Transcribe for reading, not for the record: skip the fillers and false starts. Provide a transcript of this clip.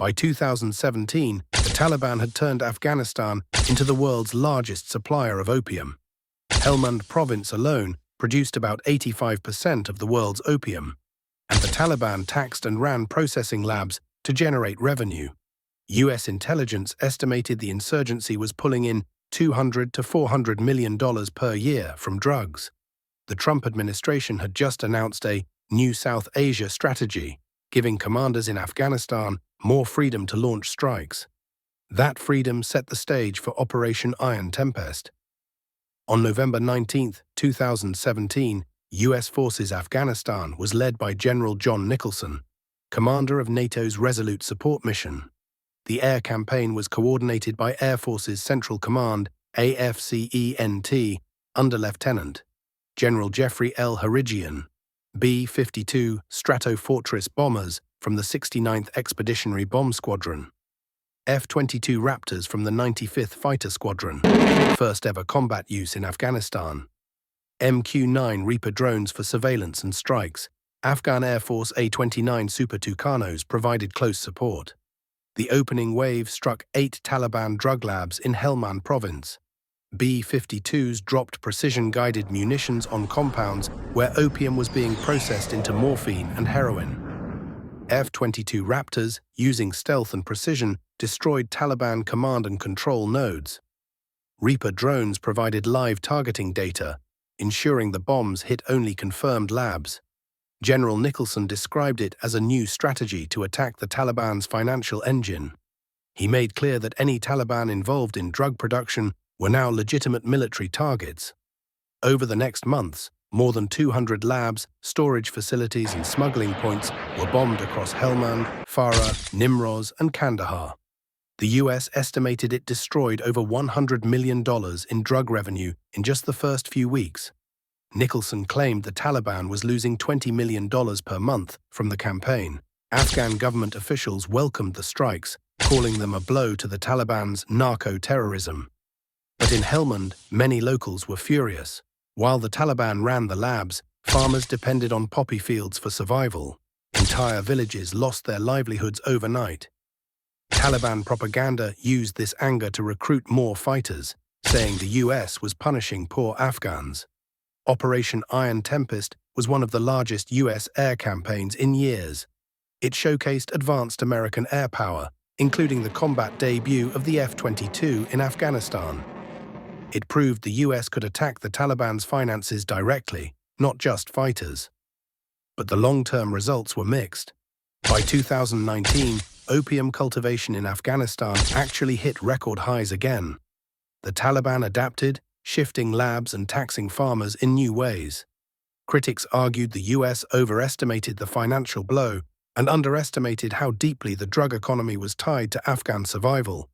By 2017, the Taliban had turned Afghanistan into the world's largest supplier of opium. Helmand province alone produced about 85% of the world's opium, and the Taliban taxed and ran processing labs to generate revenue. US intelligence estimated the insurgency was pulling in $200 to $400 million per year from drugs. The Trump administration had just announced a new South Asia strategy, giving commanders in Afghanistan more freedom to launch strikes. That freedom set the stage for Operation Iron Tempest. On November 19, 2017, US Forces Afghanistan was led by General John Nicholson, commander of NATO's Resolute Support Mission. The air campaign was coordinated by Air Forces Central Command, AFCENT, Under Lieutenant General Jeffrey L. Harigian, B-52 Stratofortress bombers from the 69th Expeditionary Bomb Squadron, F-22 Raptors from the 95th Fighter Squadron, first ever combat use in Afghanistan, MQ-9 Reaper drones for surveillance and strikes. Afghan Air Force A-29 Super Tucanos provided close support. The opening wave struck 8 Taliban drug labs in Helmand province. B-52s dropped precision-guided munitions on compounds where opium was being processed into morphine and heroin. F-22 Raptors, using stealth and precision, destroyed Taliban command and control nodes. Reaper drones provided live targeting data, ensuring the bombs hit only confirmed labs. General Nicholson described it as a new strategy to attack the Taliban's financial engine. He made clear that any Taliban involved in drug production were now legitimate military targets. Over the next months, more than 200 labs, storage facilities and smuggling points were bombed across Helmand, Farah, Nimroz and Kandahar. The US estimated it destroyed over $100 million in drug revenue in just the first few weeks. Nicholson claimed the Taliban was losing $20 million per month from the campaign. Afghan government officials welcomed the strikes, calling them a blow to the Taliban's narco-terrorism. But in Helmand, many locals were furious. While the Taliban ran the labs, farmers depended on poppy fields for survival. Entire villages lost their livelihoods overnight. Taliban propaganda used this anger to recruit more fighters, saying the US was punishing poor Afghans. Operation Iron Tempest was one of the largest US air campaigns in years. It showcased advanced American air power, including the combat debut of the F-22 in Afghanistan. It proved the US could attack the Taliban's finances directly, not just fighters. But the long-term results were mixed. By 2019, opium cultivation in Afghanistan actually hit record highs again. The Taliban adapted, shifting labs and taxing farmers in new ways. Critics argued the US overestimated the financial blow and underestimated how deeply the drug economy was tied to Afghan survival.